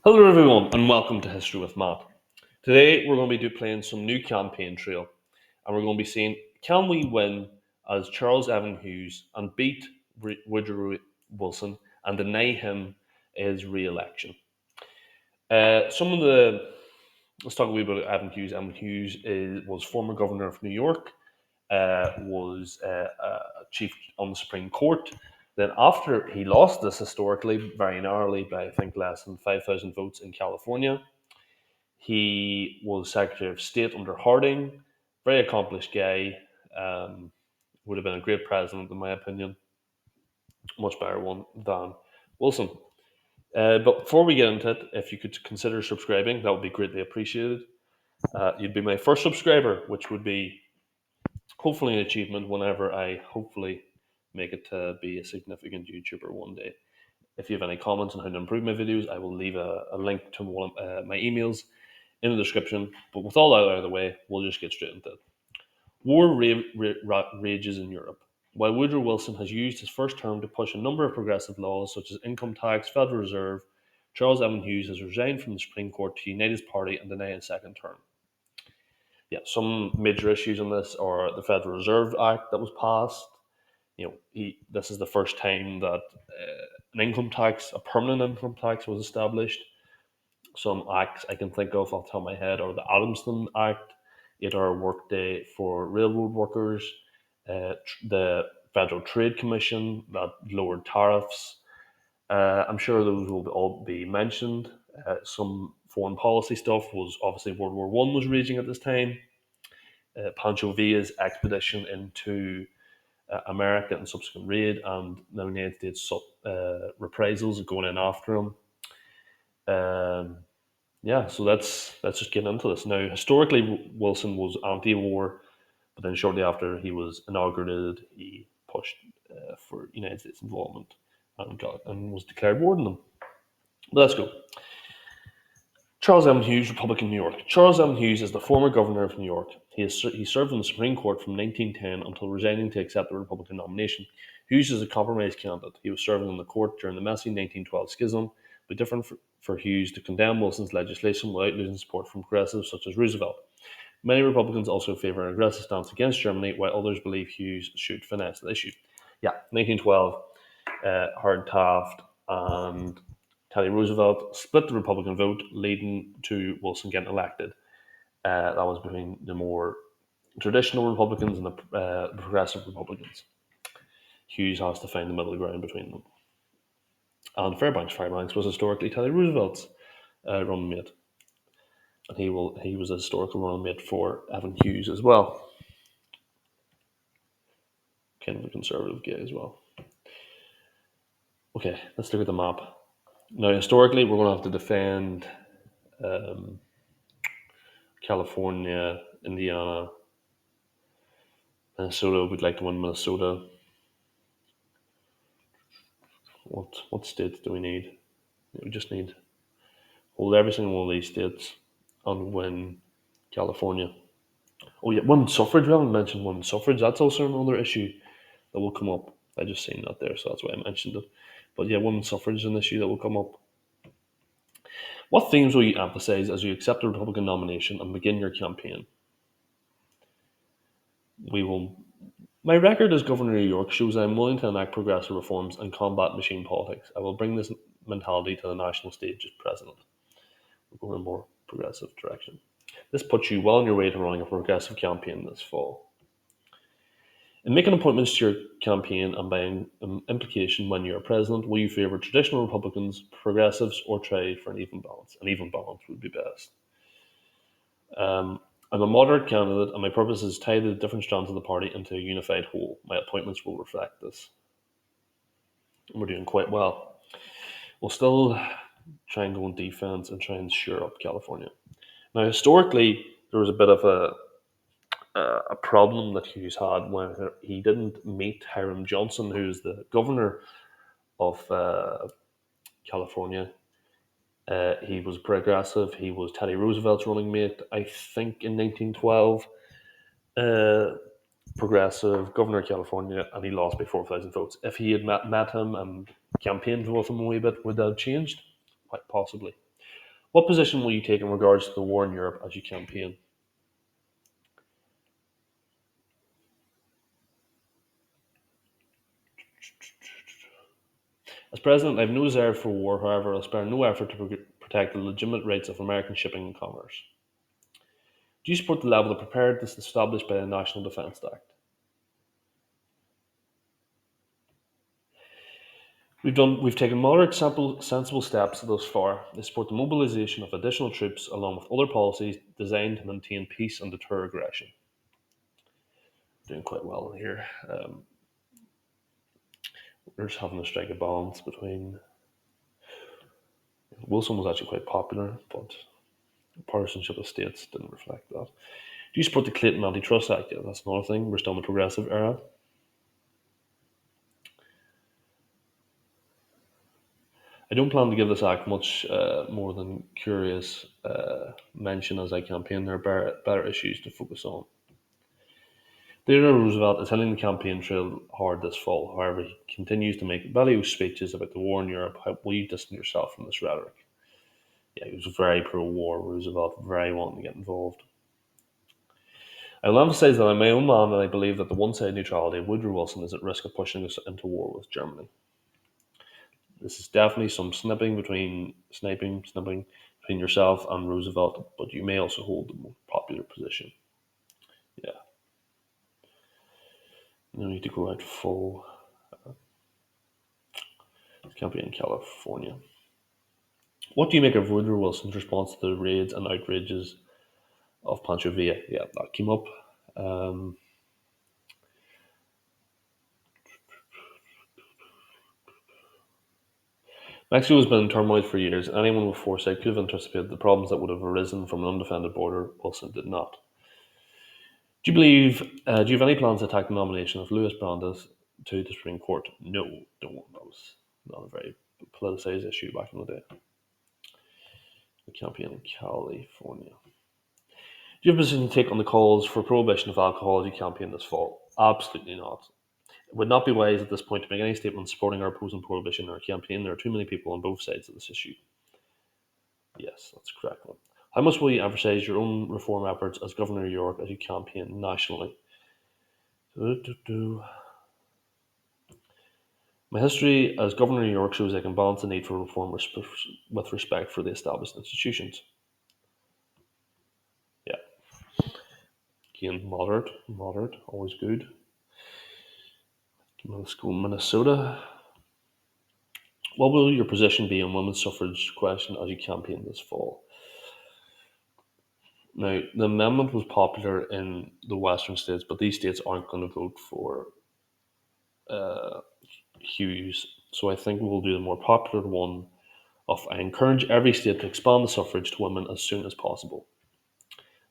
Hello, everyone, and welcome to History with Matt. Today, we're going to be playing some new campaign trail, and we're going to be seeing can we win as Charles Evan Hughes and beat Woodrow Wilson and deny him his re-election. Some of the let's talk a wee bit about Evan Hughes. Evan Hughes was former governor of New York, was chief on the Supreme Court. Then, after he lost this historically very narrowly by I think less than 5,000 votes in California, he was Secretary of State under Harding, very accomplished guy. Um, would have been a great president, in my opinion, much better one than Wilson. But before we get into it, if you could consider subscribing, that would be greatly appreciated. You'd be my first subscriber, which would be hopefully an achievement whenever I hopefully make it to be a significant YouTuber one day. If you have any comments on how to improve my videos, I will leave a link to one of my emails in the description. But with all that out of the way, we'll just get straight into it. War rages in Europe. While Woodrow Wilson has used his first term to push a number of progressive laws such as income tax, Federal Reserve, Charles Evan Hughes has resigned from the Supreme Court to unite his party and deny a second term. Yeah, some major issues on this are the Federal Reserve Act that was passed. This is the first time that an income tax, a permanent income tax, was established. Some acts I can think of off the top of my head are the Adamson Act, 8-hour workday for railroad workers, the Federal Trade Commission that lowered tariffs. I'm sure those will all be mentioned. Some foreign policy stuff was obviously World War One was raging at this time. Pancho Villa's expedition into America and subsequent raid, and the United States reprisals going in after him. Um, yeah, so let's just get into this now. Historically, Wilson was anti-war, but then shortly after he was inaugurated, he pushed for United States involvement and was declared war on them. But let's go. Charles M. Hughes, Republican, New York. Charles M. Hughes is the former governor of New York. He served on the Supreme Court from 1910 until resigning to accept the Republican nomination. Hughes is a compromise candidate. He was serving on the court during the messy 1912 schism, but different for Hughes to condemn Wilson's legislation without losing support from progressives such as Roosevelt. Many Republicans also favor an aggressive stance against Germany, while others believe Hughes should finesse the issue. Yeah, 1912, Howard Taft and Teddy Roosevelt split the Republican vote, leading to Wilson getting elected. That was between the more traditional Republicans and the progressive Republicans. Hughes has to find the middle ground between them. And Fairbanks was historically Teddy Roosevelt's running mate, and he was a historical running mate for Evan Hughes as well. Kind of a conservative guy as well. Okay, let's look at the map. Now, historically, we're going to have to defend um, California, Indiana, Minnesota. We'd like to win Minnesota. What states do we need? We just need hold every single one of these states and win California. Oh yeah, women's suffrage. We haven't mentioned women's suffrage. That's also another issue that will come up. I just seen that there, so that's why I mentioned it. But yeah, women's suffrage is an issue that will come up. What themes will you emphasise as you accept the Republican nomination and begin your campaign? We will. My record as governor of New York shows I am willing to enact progressive reforms and combat machine politics. I will bring this mentality to the national stage as president. We're going in a more progressive direction. This puts you well on your way to running a progressive campaign this fall. In making appointments to your campaign and by implication when you are president, will you favour traditional Republicans, progressives, or try for an even balance? An even balance would be best. I'm a moderate candidate, and my purpose is to tie the different strands of the party into a unified whole. My appointments will reflect this. And we're doing quite well. We'll still try and go on defense and try and shore up California. Now, historically, there was a bit of a problem that Hughes had when he didn't meet Hiram Johnson, who's the governor of California. He was progressive. He was Teddy Roosevelt's running mate, I think, in 1912. Progressive governor of California, and he lost by 4,000 votes. If he had met him and campaigned with him a wee bit, would that have changed? Quite possibly. What position will you take in regards to the war in Europe as you campaign? As president, I have no desire for war. However, I'll spare no effort to protect the legitimate rights of American shipping and commerce. Do you support the level of preparedness established by the National Defence Act? We've taken moderate, sensible steps thus far. They support the mobilisation of additional troops along with other policies designed to maintain peace and deter aggression. Doing quite well here. We're just having to strike a balance between. Wilson was actually quite popular, but the partisanship of states didn't reflect that. Do you support the Clayton Antitrust Act? Yeah, that's another thing. We're still in the progressive era. I don't plan to give this act much more than curious mention as I campaign. There are better issues to focus on. Theodore Roosevelt is hitting the campaign trail hard this fall. However, he continues to make valuable speeches about the war in Europe. How will you distance yourself from this rhetoric? Yeah, he was very pro-war. Roosevelt, very wanting to get involved. I will emphasise that I'm my own man, and I believe that the one-sided neutrality of Woodrow Wilson is at risk of pushing us into war with Germany. This is definitely some sniping between yourself and Roosevelt, but you may also hold the more popular position. Yeah, no need to go out full. Campaign in California. What do you make of Woodrow Wilson's response to the raids and outrages of Pancho Villa? Yeah, that came up. Um, Mexico has been in turmoil for years. Anyone with foresight could have anticipated the problems that would have arisen from an undefended border. Wilson did not. Do you have any plans to attack the nomination of Luis Brandes to the Supreme Court? No, don't. That was not a very politicised issue back in the day. The campaign in California. Do you have a position to take on the calls for prohibition of alcohol as you campaign this fall? Absolutely not. It would not be wise at this point to make any statements supporting or opposing prohibition in our campaign. There are too many people on both sides of this issue. Yes, that's the correct one. How much will you emphasise your own reform efforts as Governor of York as you campaign nationally? My history as Governor of York shows I can balance the need for reform with respect for the established institutions. Yeah, again, moderate, always good. Let's go Minnesota. What will your position be on women's suffrage question as you campaign this fall? Now, the amendment was popular in the western states, but these states aren't going to vote for Hughes. So I think we'll do the more popular one of I encourage every state to expand the suffrage to women as soon as possible.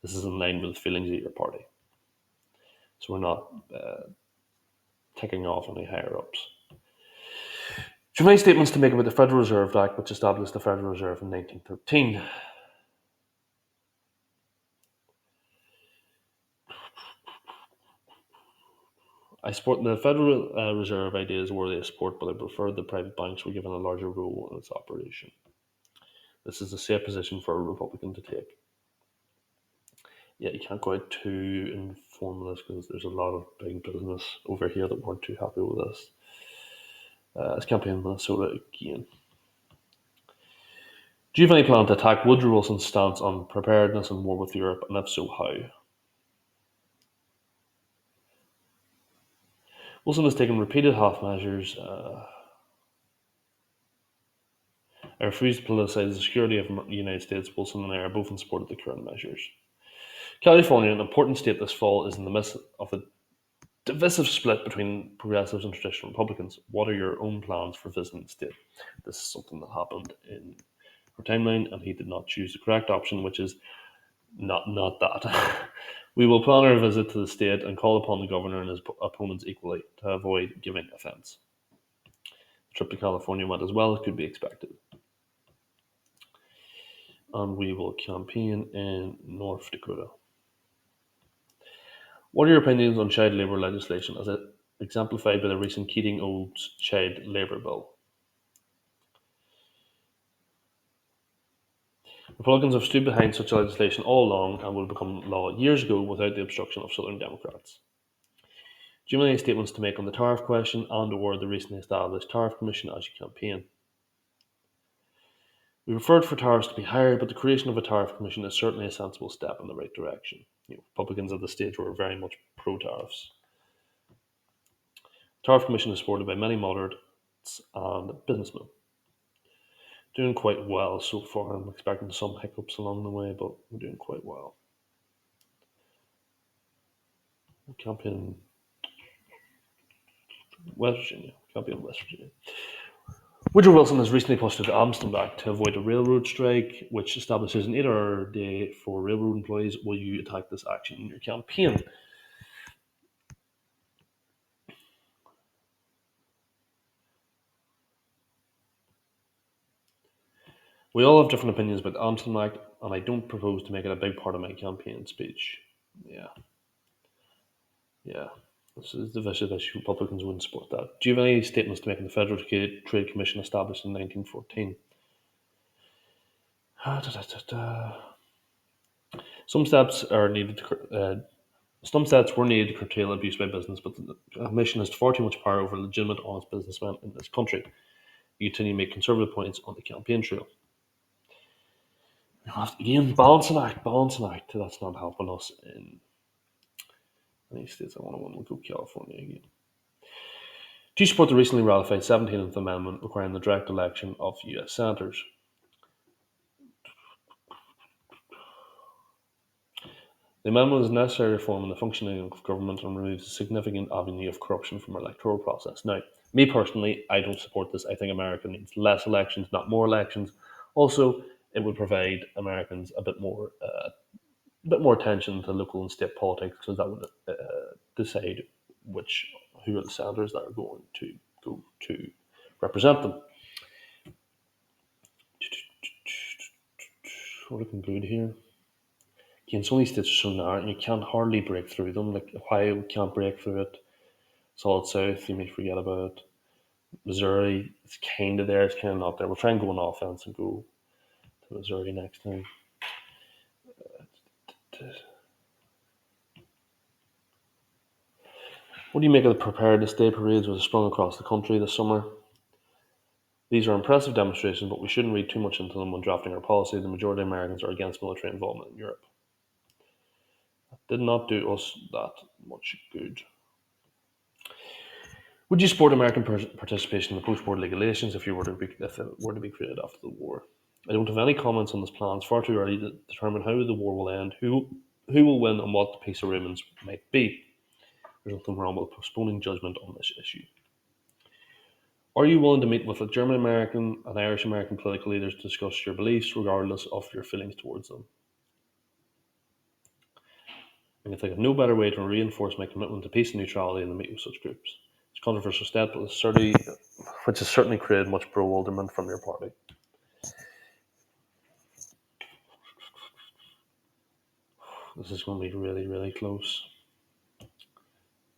This is in line with the feelings of your party. So we're not ticking off any higher ups. Do you have any statements to make about the Federal Reserve Act, which established the Federal Reserve in 1913? I support the Federal Reserve idea is worthy of support, but I prefer the private banks were given a larger role in its operation. This is a safe position for a Republican to take. Yeah, you can't go out too informal this because there's a lot of big business over here that weren't too happy with this. It's campaign in Minnesota again. Do you have any plan to attack Woodrow Wilson's stance on preparedness and war with Europe, and if so, how? Wilson has taken repeated half measures. I refuse to politicise the security of the United States. Wilson and I are both in support of the current measures. California, an important state this fall, is in the midst of a divisive split between progressives and traditional Republicans. What are your own plans for visiting the state? This is something that happened in our timeline, and he did not choose the correct option, which is not that. We will plan our visit to the state and call upon the governor and his opponents equally to avoid giving offence. The trip to California went as well as could be expected. And we will campaign in North Dakota. What are your opinions on child labour legislation as it exemplified by the recent Keating-Olds child labour bill? Republicans have stood behind such legislation all along and will become law years ago without the obstruction of Southern Democrats. Do you have any statements to make on the tariff question and/or the recently established Tariff Commission as you campaign? We preferred for tariffs to be higher, but the creation of a tariff commission is certainly a sensible step in the right direction. Republicans at this stage were very much pro-tariffs. Tariff commission is supported by many moderates and businessmen. Doing quite well so far. I'm expecting some hiccups along the way, but we're doing quite well. Campaign West Virginia. Campaign West Virginia. Woodrow Wilson has recently pushed the Amsterdam Act to avoid a railroad strike, which establishes an 8-hour day for railroad employees. Will you attack this action in your campaign? We all have different opinions about the Amsterdam Act, and I don't propose to make it a big part of my campaign speech. Yeah, yeah. This is the vicious issue. Republicans wouldn't support that. Do you have any statements to make on the Federal Trade Commission established in 1914? Some steps are needed. Some steps were needed to curtail abuse by business, but the Commission has far too much power over legitimate, honest businessmen in this country. You continue to make conservative points on the campaign trail. Again, balancing act. That's not helping us in any states I want to win. We'll go California again. Do you support the recently ratified 17th Amendment requiring the direct election of US senators? The amendment is a necessary reform in the functioning of government and removes a significant avenue of corruption from our electoral process. Now, me personally, I don't support this. I think America needs less elections, not more elections. Also, it would provide Americans a bit more attention to local and state politics because that would decide who are the senators that are going to go to represent them. What to conclude here? Again, some of these states are so narrow and you can't hardly break through them. Like Ohio, we can't break through it. Solid South, you may forget about it. Missouri, it's kind of there, it's kind of not there. We'll try and go on offense and go to Missouri next time. What do you make of the Preparedness Day parades which have sprung across the country this summer? These are impressive demonstrations, but we shouldn't read too much into them when drafting our policy. The majority of Americans are against military involvement in Europe. That did not do us that much good. Would you support American participation in the post-war legal relations if it were to be created after the war? I don't have any comments on this plan. It's far too early to determine how the war will end, who will win, and what the peace agreements might be. There's nothing wrong with postponing judgment on this issue. Are you willing to meet with German American and Irish American political leaders to discuss your beliefs, regardless of your feelings towards them? I can think of no better way to reinforce my commitment to peace and neutrality than to meet with such groups. It's a controversial step, but which has certainly created much bewilderment from your party. This is going to be really, really close.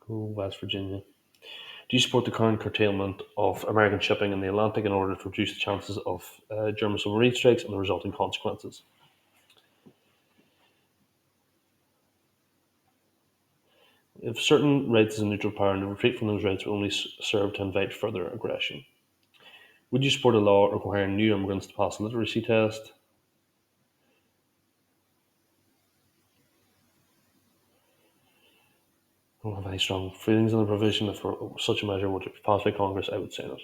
Go West Virginia. Do you support the current curtailment of American shipping in the Atlantic in order to reduce the chances of German submarine strikes and the resulting consequences? If certain rights as a neutral power and the retreat from those rights will only serve to invite further aggression. Would you support a law requiring new immigrants to pass a literacy test? I don't have any strong feelings on the provision. If such a measure were to be passed by Congress, I would say it.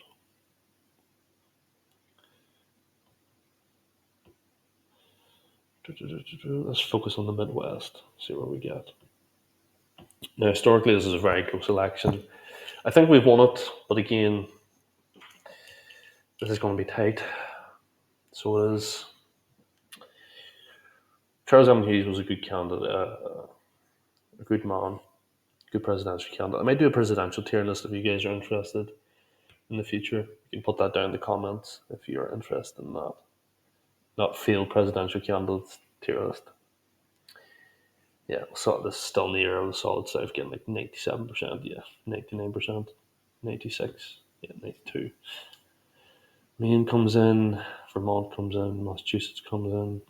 Let's focus on the Midwest, see where we get. Now, historically, this is a very close election. I think we've won it, but again, this is going to be tight. So it is. Charles Hughes was a good candidate, a good man, good presidential candidate. I might do a presidential tier list if you guys are interested in the future. You can put that down in the comments if you're interested in that. Not failed presidential candidates tier list. Yeah, so this is still in the era of the solid south getting like 97%, yeah, 99%, 96, yeah, 92. Maine comes in, Vermont comes in, Massachusetts comes in.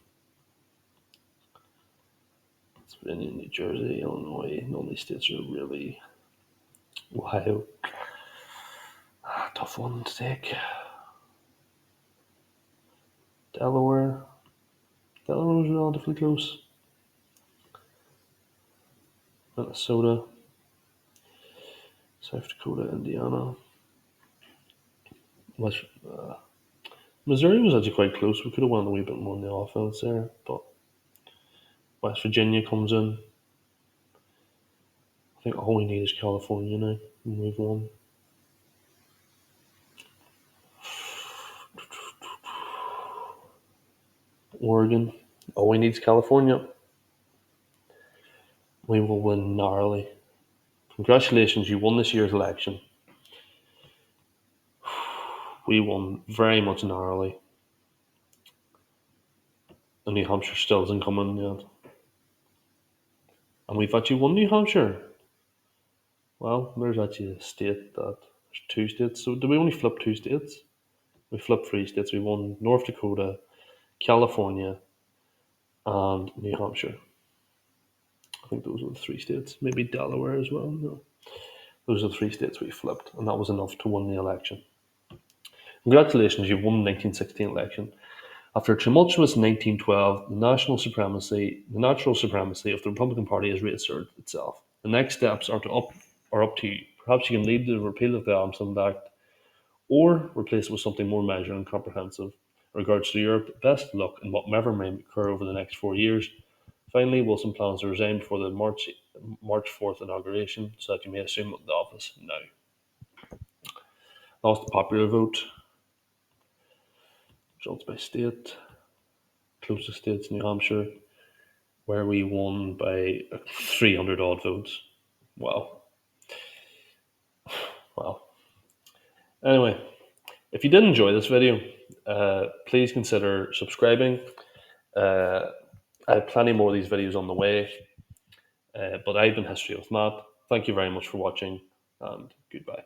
Pennsylvania, New Jersey, Illinois. None of these states are really. Ohio. Tough one to take. Delaware. Delaware was relatively close. Minnesota. South Dakota, Indiana. West, Missouri was actually quite close. We could have won a wee bit more on the offense there, but West Virginia comes in. I think all we need is California now. Move on. Oregon. All we need is California. We will win narrowly. Congratulations, you won this year's election. We won very much narrowly. And New Hampshire still hasn't come in yet. And we've actually won New Hampshire. Well, there's actually a state that there's two states. So did we only flip two states? We flipped three states. We won North Dakota, California, and New Hampshire. I think those were the three states. Maybe Delaware as well. No. Those are the three states we flipped, and that was enough to win the election. Congratulations, you've won the 1916 election. After a tumultuous 1912, the natural supremacy of the Republican Party has reasserted itself. The next steps are up to you. Perhaps you can lead the repeal of the Amsterdam Act, or replace it with something more measured and comprehensive. In regards to Europe, best luck in whatever may occur over the next 4 years. Finally, Wilson plans to resign before the March 4th inauguration, so that you may assume the office now. Lost the popular vote. Results by state. Closest states: New Hampshire, where we won by 300 odd votes. Wow. Wow. Anyway, if you did enjoy this video, please consider subscribing. I have plenty more of these videos on the way, but I've been History with Matt. Thank you very much for watching, and goodbye.